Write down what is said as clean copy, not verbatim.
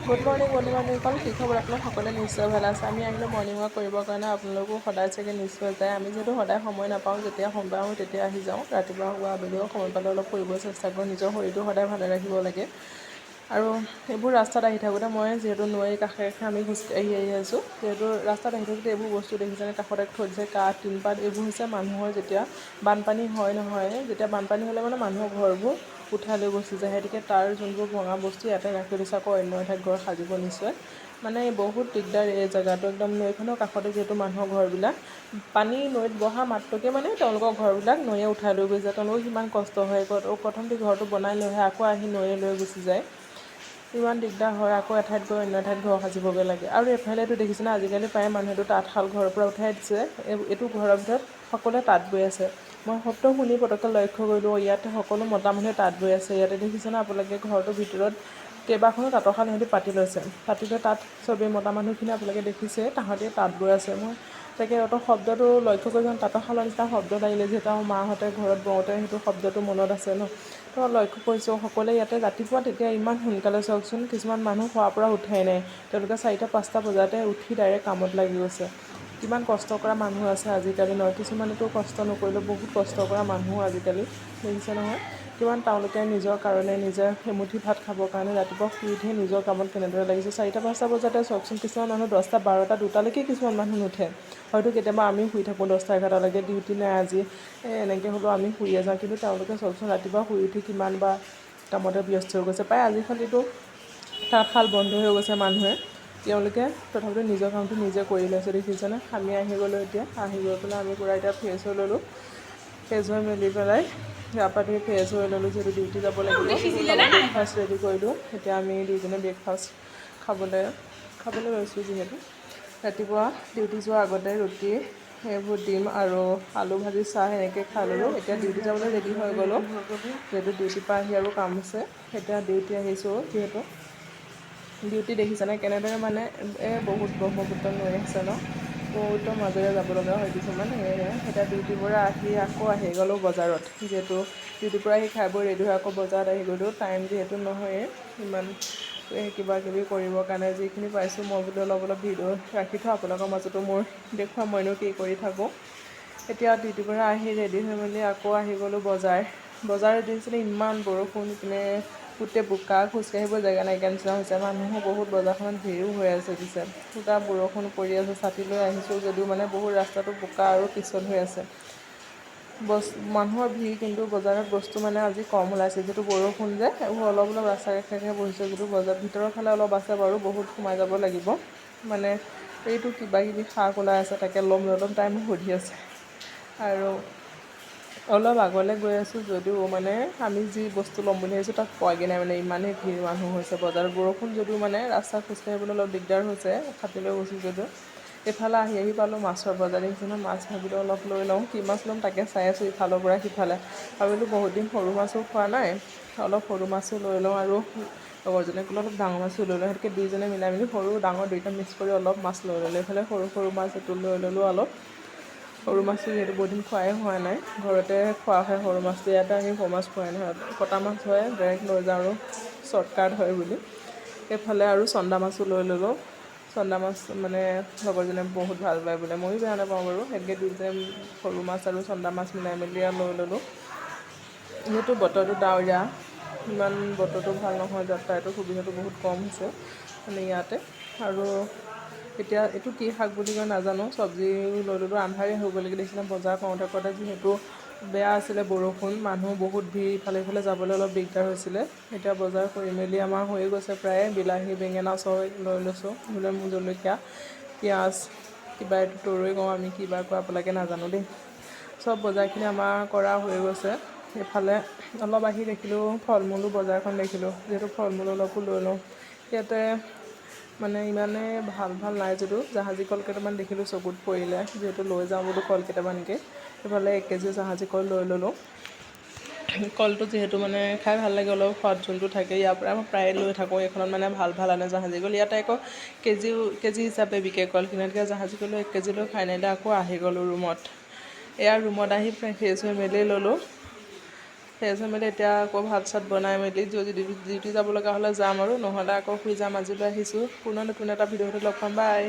Good morning কল কি খবৰ আপোনালোক সকলোৱে নিশ্চয় ভাল আছে। আমি আহিলোঁ মৰ্ণিং ৱাক কৰিবৰ কাৰণে। আপোনালোকো সদায় চাগে নিশ্চয় যায়। আমি যিহেতু সদায় সময় নাপাওঁ, যেতিয়া সময় পাওঁ তেতিয়া আহি যাওঁ। ৰাতিপুৱা হোৱা আবেলিও সময় পালে অলপ ফুৰিব চেষ্টা কৰোঁ। নিজৰ শৰীৰটো সদায় ভালে ৰাখিব লাগে। আৰু এইবোৰ ৰাস্তাত আহি থাকোঁতে মই যিহেতু নৈৰ কাষে আমি খোজকাঢ়ি আহি আছোঁ, যিহেতু ৰাস্তাত আহি থাকোঁতে এইবোৰ বস্তু দেখিছেনে, কাষতে থৈ দিছে কাঠ, টিনপাত। এইবোৰ হৈছে মানুহৰ যেতিয়া বানপানী হয় নহয়, যেতিয়া বানপানী হ'লে মানে মানুহৰ ঘৰবোৰ উঠাই লৈ গুচি যায়। গতিকে তাৰ যোনবোৰ ভঙা বস্তু ইয়াতে ৰাখি দিছে, আকৌ অন্য ঠাইত ঘৰ সাজিব নিশ্চয়। মানে বহুত দিগদাৰ এই জেগাটো। একদম নৈখনৰ কাষতে যিহেতু মানুহৰ ঘৰবিলাক, পানী নৈত বহা মাত্ৰকে মানে তেওঁলোকৰ ঘৰবিলাক নৈয়ে উঠাই লৈ গৈ যায়। তেওঁলোকৰ কিমান কষ্ট হয়। প্ৰথমতে ঘৰটো বনাই লৈহে আকৌ আহি নৈয়ে লৈ গুচি যায়। ইমান দিগদাৰ হয়। আকৌ এঠাইত গৈ অন্য ঠাইত ঘৰ সাজিবগৈ লাগে। আৰু এফালেতো দেখিছেনে, আজিকালি প্ৰায় মানুহেতো তাঁতশাল ঘৰৰ পৰা উঠাই দিছে। এইটো ঘৰৰ ভিতৰত সকলোৱে তাঁত বৈ আছে। মই শব্দ শুনি পটককৈ লক্ষ্য কৰিলোঁ, ইয়াতে সকলো মতা মানুহে তাঁত বৈ আছে। ইয়াতে দেখিছেনে আপোনালোকে, ঘৰটোৰ ভিতৰত কেইবাখনো তাঁতৰ শাল সিহঁতি পাতি লৈছে। পাতি লৈ তাত চবেই মতা মানুহখিনি আপোনালোকে দেখিছে, তাহাঁতি তাঁত বৈ আছে। মই তাকে অত শব্দটো লক্ষ্য কৰি তাঁতৰ শালৰ নিচিনা শব্দ লাগিলে, যিহেতু আমাৰ মাহঁতে ঘৰত বওঁতে সেইটো শব্দটো মনত আছে ন। তো লক্ষ্য কৰিছোঁ সকলোৱে ইয়াতে ৰাতিপুৱা তেতিয়া ইমান সোনকালে, চাওকচোন, কিছুমান মানুহ শোৱাৰ পৰা উঠাই নাই। তেওঁলোকে 4টা-5টা বজাতে উঠি ডাইৰেক্ট কামত লাগি গৈছে। কিমান কষ্ট কৰা মানুহ আছে আজিকালি ন। কিছুমানেতো কষ্ট নকৰিলেও বহুত কষ্ট কৰা মানুহ আজিকালি দেখিছে নহয়। কিমান তেওঁলোকে নিজৰ কাৰণে, নিজে এমুঠি ভাত খাবৰ কাৰণে ৰাতিপুৱা শুই উঠিয়ে নিজৰ কামত কেনেদৰে লাগিছে। 4টা-5টা বজাতে চাওকচোন, কিছুমান মানুহ 10টা, 12টা, 2টালৈকে কিছুমান মানুহ নুঠে। হয়তো কেতিয়াবা আমি শুই থাকোঁ 10টা, 11টালৈকে, ডিউটি নাই আজি, এনেকৈ হ'লেও আমি শুইয়ে যাওঁ। কিন্তু তেওঁলোকে চাওকচোন, ৰাতিপুৱা শুই উঠি কিমান বা কামতে ব্যস্ত হৈ গৈছে। প্ৰায় আজিকালিতো তাঁতশাল বন্ধ হৈ গৈছে। মানুহে তেওঁলোকে তথাপিতো নিজৰ কামটো নিজে কৰি লৈছে, দেখিছেনে। আমি আহি গ'লোঁ এতিয়া, আহি গৈ পেলাই আমি পূৰা এতিয়া ফ্ৰেছ হৈ ল'লোঁ। ফ্ৰেছ হৈ মেলি পেলাই গা পা ধুই ফ্ৰেছ হৈ ল'লোঁ, যিহেতু ডিউটি যাব লাগিব। ব্ৰেকফাষ্ট ৰেডি কৰিলোঁ। এতিয়া আমি দুইজনে ব্ৰেকফাষ্ট খাবলৈ লৈছোঁ। যিহেতু ৰাতিপুৱা ডিউটি যোৱাৰ আগতে ৰুটি, সেইবোৰ ডিম আৰু আলু ভাজি, চাহ এনেকৈ খাই ল'লোঁ। এতিয়া ডিউটি যাবলৈ ৰেডি হৈ গ'লোঁ, যিহেতু ডিউটিৰ পৰা আহি আৰু কাম আছে। এতিয়া ডিউটি আহিছোঁ, যিহেতু ডিউটি দেখিছেনে কেনেদৰে মানে বহুত ব্ৰহ্মপুত্ৰ নৈ আছে ন, ব্ৰহ্মপুত্ৰৰ মাজেৰে যাব লগা হয় কিছুমান। সেয়েহে এতিয়া ডিউটিৰ পৰা আহি আকৌ আহি গ'লোঁ বজাৰত। যিহেতু ডিউটিৰ পৰা আহি খাই বৈ ৰেডি হৈ আকৌ বজাৰত আহি গ'লোঁ। টাইম যিহেতু নহয়েই ইমান কিবা কিবি কৰিবৰ কাৰণে, যিখিনি পাইছোঁ মই বোলো অলপ ভিডিঅ' ৰাখি থওঁ আপোনালোকৰ মাজতো মোৰ দেখুৱাম মইনো কি কৰি থাকোঁ। এতিয়া ডিউটিৰ পৰা আহি ৰেডি হৈ মেলি আকৌ আহি গ'লোঁ বজাৰত দেখিছিলে ইমান বৰষুণ, ইপিনে গোটেই বোকা, খোজকাঢ়িব জেগা নাইকিয়া নিচিনা হৈছে। মানুহো বহুত, বজাৰখনত ভিৰো হৈ আছে। পিছে পুৰা বৰষুণ পৰি আছে। ছাতি লৈ আহিছোঁ যদিও মানে বহুত ৰাস্তাটো বোকা আৰু পিছল হৈ আছে। মানুহৰ ভিৰ, কিন্তু বজাৰত বস্তু মানে আজি কম ওলাইছে। যিহেতু বৰষুণ যে, এইবোৰ অলপ ৰাস্তা কাষে বহিছে। যদিও বজাৰ ভিতৰৰ ফালে অলপ আছে বাৰু, বহুত সোমাই যাব লাগিব। মানে এইটো কিবা কিবি শাক ওলাই আছে, তাকে ল'ম টাইম সুধি আছে। আৰু অলপ আগলৈ গৈ আছোঁ যদিও মানে আমি যি বস্তু ল'ম বুলি ভাবিছোঁ তাত পোৱাগৈ নাই। মানে ইমানেই ভিৰ মানুহ হৈছে বজাৰত। বৰষুণ যদিও মানে ৰাস্তাত খোজকাঢ়িবলৈ অলপ দিগদাৰ হৈছে, ছাতি লৈ গৈছোঁ যদিও। এইফালে আহি পালোঁ মাছৰ বজাৰ। দেখিছোঁ নহয়, মাছ ভাবিলোঁ অলপ লৈ লওঁ। কি মাছ ল'ম তাকে চাই আছোঁ ইফালৰ পৰা সিফালে। ভাবিলোঁ বহুত দিন সৰু মাছো খোৱা নাই, অলপ সৰু মাছো লৈ লওঁ। আৰু লগৰজনীয়ে ক'লে অলপ ডাঙৰ মাছো লৈ লওঁ। সেনেকৈ দুইজনে মিলাই মেলি সৰু ডাঙৰ দুইটা মিক্স কৰি অলপ মাছ লৈ ল'লোঁ। এইফালে সৰু মাছ এইটো লৈ ল'লোঁ অলপ। সৰু মাছটো যিহেতু বহুত দিন খোৱাই হোৱা নাই, ঘৰতে খোৱা হয় সৰু মাছটো। ইয়াতে আমি সৰু মাছ খোৱাই নহয়, কটা মাছ হয়, ডাইৰেক্ট লৈ যাওঁ আৰু শ্বৰ্টকাট হয় বুলি। এইফালে আৰু চন্দা মাছো লৈ ল'লোঁ। চন্দা মাছ মানে লগৰজনীয়ে বহুত ভাল পায় বোলে, ময়ো বেয়া নাপাওঁ বাৰু। সেনেকৈ দুইজনে সৰু মাছ আৰু চন্দা মাছ মিলাই মেলি আৰু লৈ ল'লোঁ। যিহেতু বতৰটো ডাৱৰীয়া, ইমান বতৰটো ভাল নহয়, যাতায়াতৰ সুবিধাটো বহুত কম হৈছে মানে ইয়াতে। আৰু এতিয়া এইটো কি শাক বুলি কয় নাজানো, চব্জিও লৈ ল'লোঁ। আন্ধাৰে হৈ গ'লগৈ দেখিছিলে বজাৰ কৰোঁতে যিহেতু বেয়া আছিলে বৰষুণ, মানুহ বহুত ভিৰ, ইফালে সিফালে যাবলৈ অলপ দিগদাৰ হৈছিলে। এতিয়া বজাৰ কৰি মেলি আমাৰ হৈয়ে গৈছে প্ৰায়। বিলাহী, বেঙেনা চব লৈ লৈছোঁ। জলকীয়া, পিঁয়াজ, কিবা এইটো তৰৈ কওঁ আমি, কিবা কওঁ আপোনালোকে নাজানো দেই। চব বজাৰখিনি আমাৰ কৰা হৈ গৈছে। এইফালে অলপ আহি দেখিলোঁ ফল মূলো বজাৰখন দেখিলোঁ, যিহেতু ফল মূল অলপো লৈ লওঁ। ইয়াতে মানে ইমানে ভাল নাই যদিও জাহাজী কল কেইটামান দেখিলোঁ, চকুত পৰিলে, যিহেতু লৈ যাওঁ বোলো কল কেইটামানকৈ। সেইফালে 1 কেজি জাহাজী কল লৈ ল'লোঁ। কলটো যিহেতু মানে খাই ভাল লাগে, অলপ সোৱাদ যোনটো থাকে। ইয়াৰ পৰা মই প্ৰায়ে লৈ থাকোঁ। এইখনত মানে ভাল আনে জাহাজী কল। ইয়াতে আকৌ কেজি হিচাপে বিকে কলখিনি। এনেকৈ জাহাজী কল 1 কেজি লৈ ফাইনেলি আকৌ আহি গ'লোঁ ৰুমত। এয়া ৰুমত আহি ফ্ৰেছ হৈ মেলি ল'লোঁ। ফ্ৰেছ হৈ মেলি এতিয়া আকৌ ভাত চাত বনাই মেলি যদি ডিউটি যাব লগা হ'লে যাম আৰু নহ'লে আকৌ শুই যাম। আজিলৈ আহিছোঁ, পুনৰ নতুন এটা ভিডিঅ'টো লগ পাম, বাই।